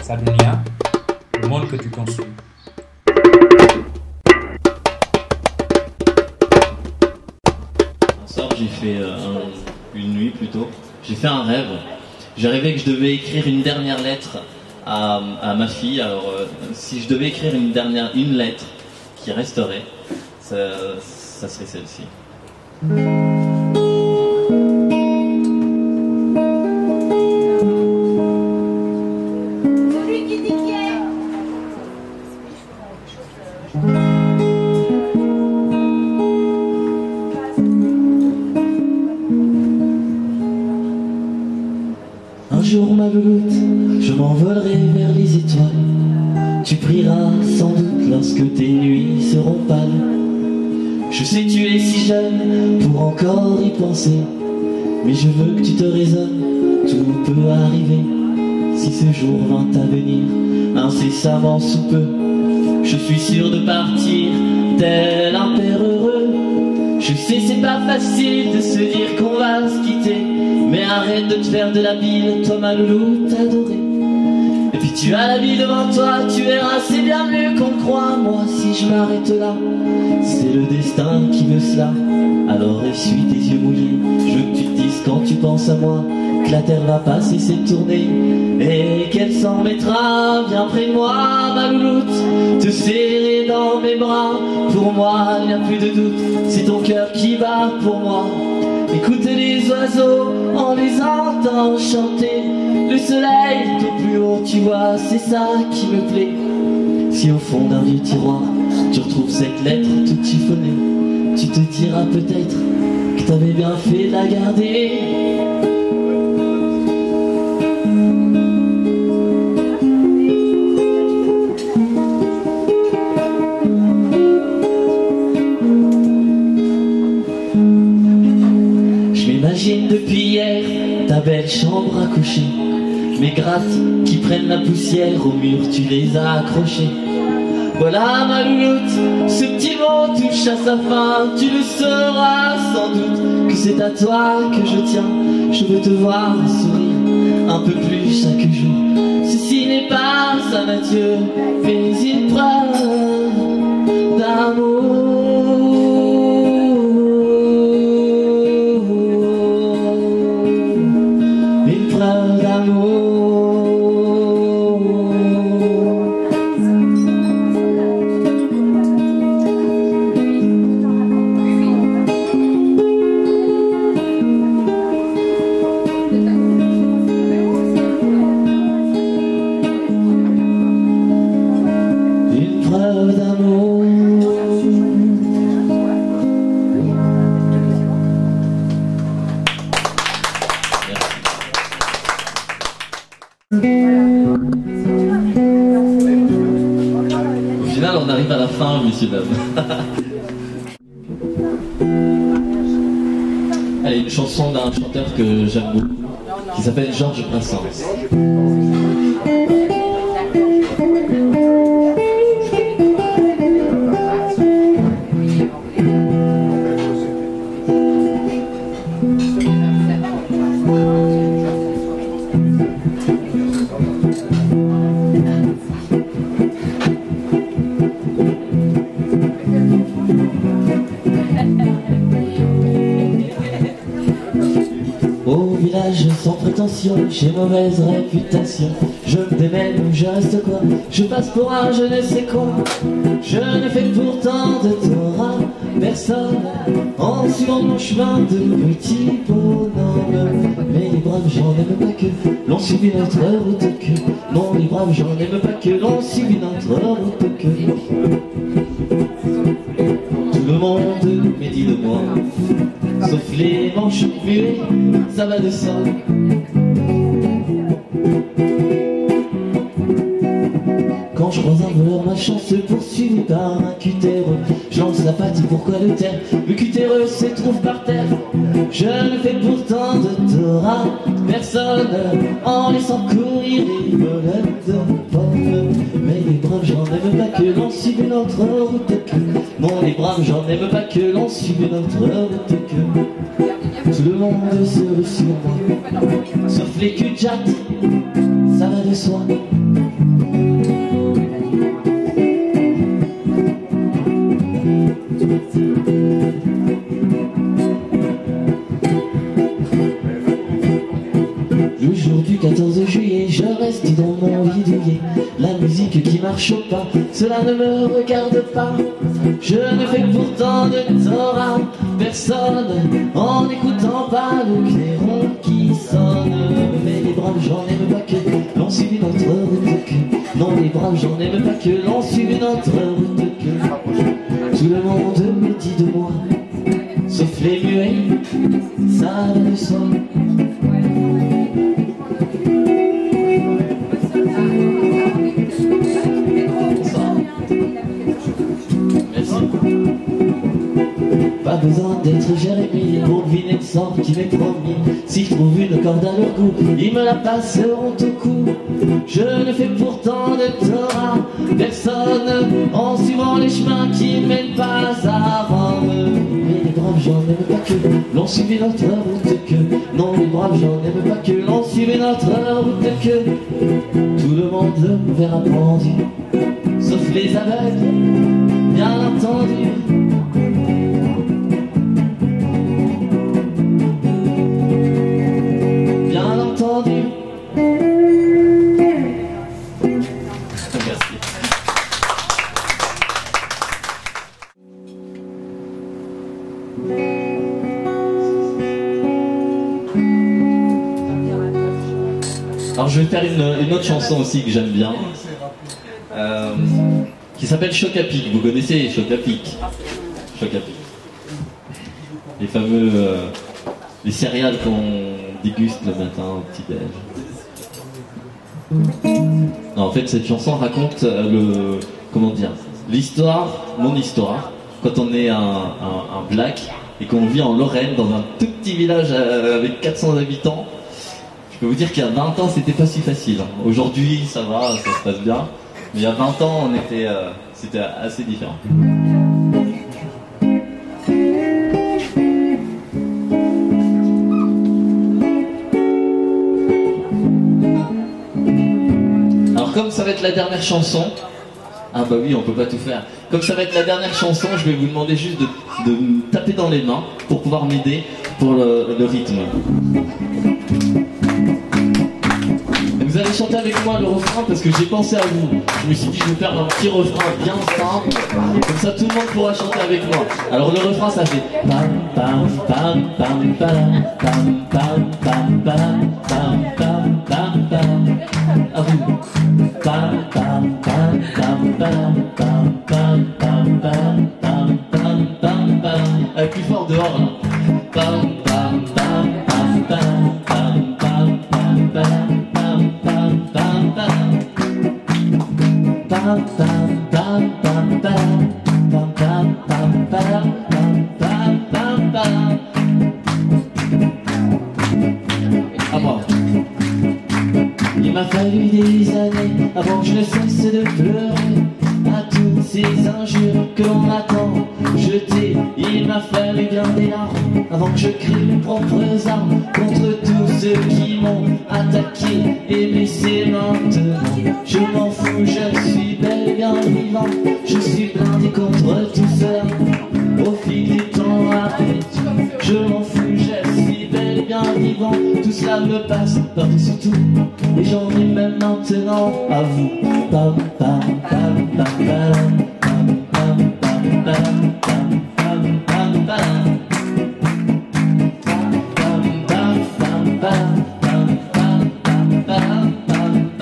Sadunia, le monde que tu construis. Un soir, j'ai fait une nuit plutôt. J'ai fait un rêve. J'ai rêvé que je devais écrire une dernière lettre à ma fille. Alors, si je devais écrire une lettre qui resterait, ça serait celle-ci. Un jour ma louloute, je m'envolerai vers les étoiles. Tu prieras sans doute lorsque tes nuits seront pâles. Je sais tu es si jeune pour encore y penser, mais je veux que tu te raisonnes, tout peut arriver. Si ce jour vint à venir, incessamment sous peu, je suis sûr de partir, tel un père heureux. Je sais c'est pas facile de se dire qu'on va se quitter, mais arrête de te faire de la bile, toi ma louloute adorée. Et puis tu as la vie devant toi, tu verras c'est bien mieux qu'on croit. Moi si je m'arrête là, c'est le destin qui veut cela. Alors essuie tes yeux mouillés, je veux que tu te dises quand tu penses à moi que la terre va pas cesser de tourner et qu'elle s'en mettra bien près de moi, ma louloute, te serrer dans mes bras. Pour moi il n'y a plus de doute, c'est ton cœur qui bat pour moi. Écoutez les oiseaux, on les entend chanter. Le soleil tout plus haut, tu vois, c'est ça qui me plaît. Si au fond d'un vieux tiroir, tu retrouves cette lettre toute chiffonnée, tu te diras peut-être que t'avais bien fait de la garder. J'imagine depuis hier ta belle chambre à coucher, mes grattes qui prennent la poussière au mur, tu les as accrochées. Voilà ma louloute, ce petit mot touche à sa fin, tu le sauras sans doute que c'est à toi que je tiens. Je veux te voir sourire un peu plus chaque jour. Ceci n'est pas un adieu, mais une preuve d'amour. Au final, on arrive à la fin, messieurs, dames. Allez, une chanson d'un chanteur que j'aime beaucoup, qui s'appelle Georges Brassens. Au village sans prétention, j'ai mauvaise réputation. Je me démène, je reste quoi? Je passe pour un je ne sais quoi. Je ne fais pourtant de tort à personne en suivant mon chemin de petit bonhomme. Mais les braves gens n'aiment pas que l'on suive notre route que. Non, les braves gens n'aiment pas que l'on suive notre route que. Tout le monde me dit de moi, sauf les manches muets, ça va de soi. Quand je croise un voleur malchance poursuivi par un cutéreux, je lance la patte, pourquoi le taire? Le cutéreux se trouve par terre. Je ne fais pourtant de tort à personne en laissant courir les menottes de pommes. Mais les braves gens n'aiment pas que l'on suive notre route que. Non, les braves gens n'aiment pas que l'on suive notre route que. Tout le monde se rue sur moi, sauf les cul-de-jatte, ça va de soi. Le jour du 14 juillet, je reste dans mon lit douillet. La musique qui marche au pas, cela ne me regarde pas. Je ne fais pourtant de tort à personne en n'écoutant pas le clairon qui sonne. Mais les braves j'en aime pas que l'on suive notre route que. Non, les braves j'en aime pas que l'on suive notre route que. Tout le monde me dit de moi, sauf les muets, ça va de soi. Pas besoin d'être Jérémie pour deviner le sort qui m'est promis. Si je trouve une corde à leur goût, ils me la passeront au cou. Je ne fais pourtant de tort à personne en suivant les chemins qui mènent pas à Rome. Mais les braves j'en aime pas que l'on suive notre route que. Non, les braves j'en aime pas que l'on suive notre route que. Tout le monde me verra pendu, sauf les aveugles, bien entendu. Bien entendu. Merci. Alors je vais faire une autre chanson aussi que j'aime bien, qui s'appelle Choc à pic. Vous connaissez Choc à pic? Choc à pic. Les fameux les céréales qu'on déguste le matin au petit-déj. Non, en fait, cette chanson raconte l'histoire, mon histoire, quand on est un black et qu'on vit en Lorraine dans un tout petit village avec 400 habitants. Je peux vous dire qu'il y a 20 ans, c'était pas si facile. Aujourd'hui, ça va, ça se passe bien. Mais il y a 20 ans, c'était assez différent. Alors comme ça va être la dernière chanson, ah bah oui, on peut pas tout faire. Comme ça va être la dernière chanson, je vais vous demander juste de me taper dans les mains pour pouvoir m'aider pour le rythme. Vous allez chanter avec moi le refrain parce que j'ai pensé à vous. Je me suis dit je vais faire un petit refrain bien simple, comme ça tout le monde pourra chanter avec moi. Alors le refrain ça fait pam pam pam pam pam pam pam pam pam pam pam pam pam. À vous. Pam pam pam pam pam pam pam pam pam pam pam pam pam. Avec plus fort dehors là. Pam pam pam pam pam pam pam pam pam. Pam pam pam pam pam pam pam pam pam pam pam pam. À moi. Il m'a fallu des années avant que je ne cesse de pleurer à toutes ces injures que l'on attend jeter. Il m'a fallu bien des larmes avant que je crie mes propres armes contre tous ceux qui m'ont attaqué et blessé maintenant. Je m'en fous, je suis bel et bien vivant. Je suis blindé contre tout cela. Au fil du temps après tout, je m'en fous, je suis bel et bien vivant. Tout cela me passe par-dessus tout et j'en ai même maintenant à vous. Pam pam pam pam pam pam pam pam pam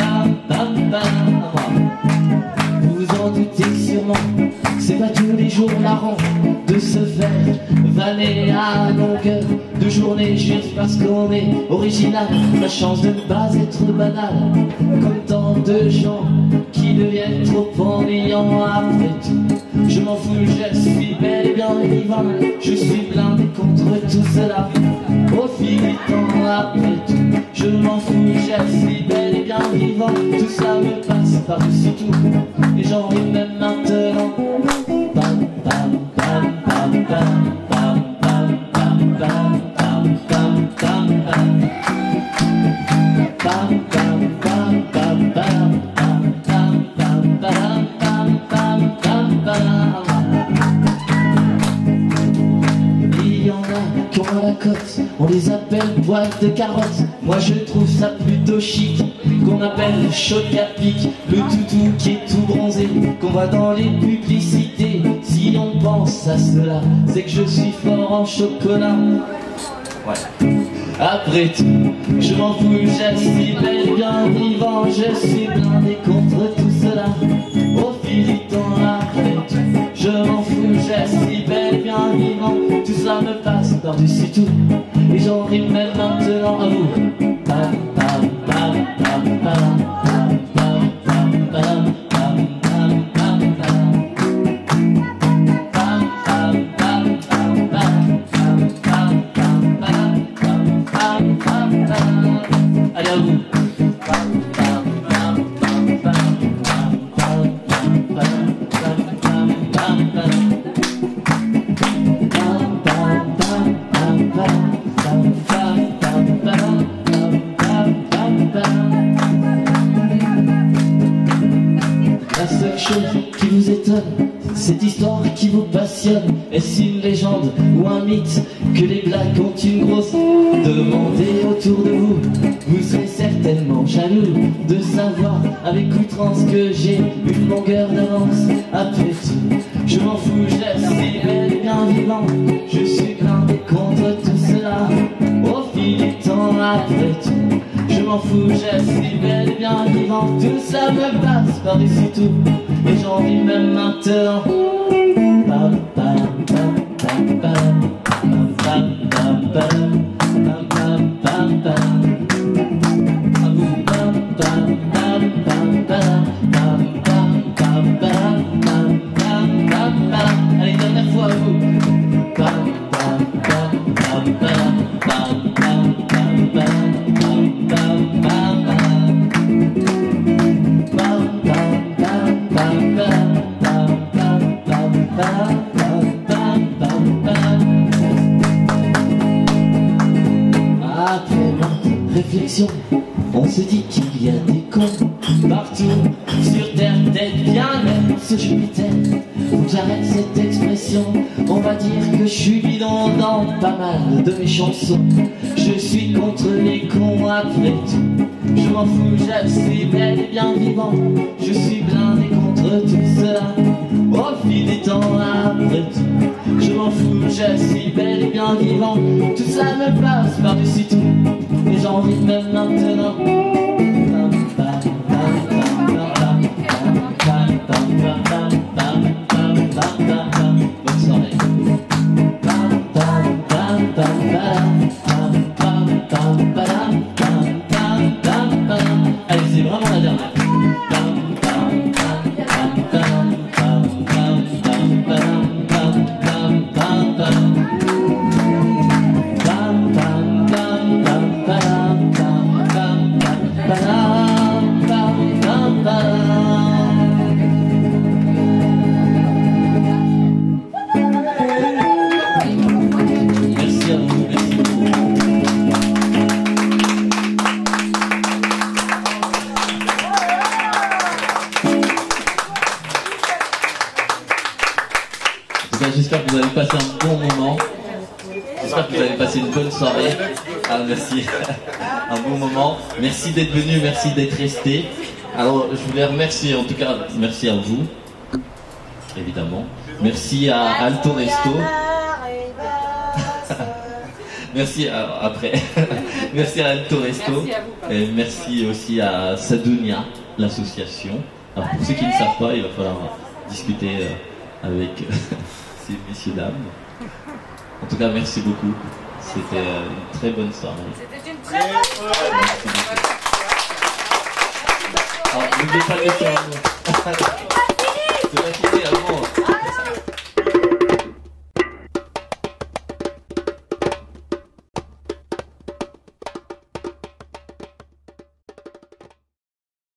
pam pam pam. Vous vous en doutez sûrement, c'est pas tous les jours marrant de se faire vanner à longueur de journée juste parce qu'on est original. La chance de ne pas être banal, comme tant de gens qui deviennent trop ennuyants après tout. Je m'en fous, je suis bel et bien vivant. Je suis blindé contre tout cela. Au fil du temps après tout, je m'en fous, je suis bel et bien vivant. Tout ça me passe par-dessus tout et j'en ris même maintenant. Pam pam pam pam pam pam pam pam pam pam pam pam pam pam pam pam pam on les appelle boîtes de carottes. Moi je trouve ça plutôt chic, qu'on appelle choc à pic. Le toutou qui est tout bronzé, qu'on voit dans les publicités. Si on pense à cela, c'est que je suis fort en chocolat. Ouais. Après tout, je m'en fous, je suis bel et bien vivant. Je suis blindé contre tout cela. Au fil du temps, après tout, je m'en fous, je suis bel et bien vivant. Tout ça me passe par-dessus tout, et j'en rime même maintenant à vous. Pam, pam, pam, pam, pam, pam, pam, pam, pam, pam, pam, pam, pam. Allez à vous. La seule chose qui vous étonne, cette histoire qui vous passionne, est-ce une légende ou un mythe que les blacks ont une grosse? Demandez autour de vous, vous serez certainement jaloux de savoir avec outrance que j'ai une longueur d'avance. Après tout, je m'en fous, je suis bel et bien vivant. Je suis blindé contre tout cela. Au fil du temps, après tout, je m'en fous, je suis bel et bien vivant. Tout ça me passe par-dessus tout, et j'en vis même maintenant. Pam, pam, pam, pam, pam, pam, pam, pam, pam, pam, pam, pam. À vous. Pam, pam, pam, pam, pam, pam, pam, pam, pam, pam, pam, pam. Allez, dernière fois à vous. Pam, pam, pam, pam, pam, pam, pam, pam, pam, pam, pam, pam. Après ma réflexion, on se dit qu'il y a des cons partout sur Terre, peut-être bien même sur Jupiter. Faut que j'arrête cette expression, on va dire que je suis bidon dans pas mal de mes chansons. Je suis contre les cons après tout, je m'en fous, je suis bel et bien vivant. Je suis blindé contre tout cela. Au fil des temps après tout, je m'en fous, je suis bel et bien vivant. Tout ça me passe par-dessus tout, et j'en vis même maintenant. Bonne soirée. Allez, c'est vraiment la dernière. Merci à vous, merci beaucoup. J'espère que vous avez passé un bon moment. J'espère que vous avez passé une bonne soirée. Ah, merci. Un bon moment. Merci d'être venu, merci d'être resté. Alors, je voulais remercier, en tout cas, merci à vous, évidemment. Merci à Alto Resto. Merci après. Merci à Alto Resto. Merci à vous. Et merci aussi à Sadounia, l'association. Alors, pour ceux qui ne savent pas, il va falloir discuter avec ces messieurs dames. En tout cas, merci beaucoup. C'était une très bonne soirée. C'était une très bonne soirée. Alors, n'oubliez pas de laisser un mot.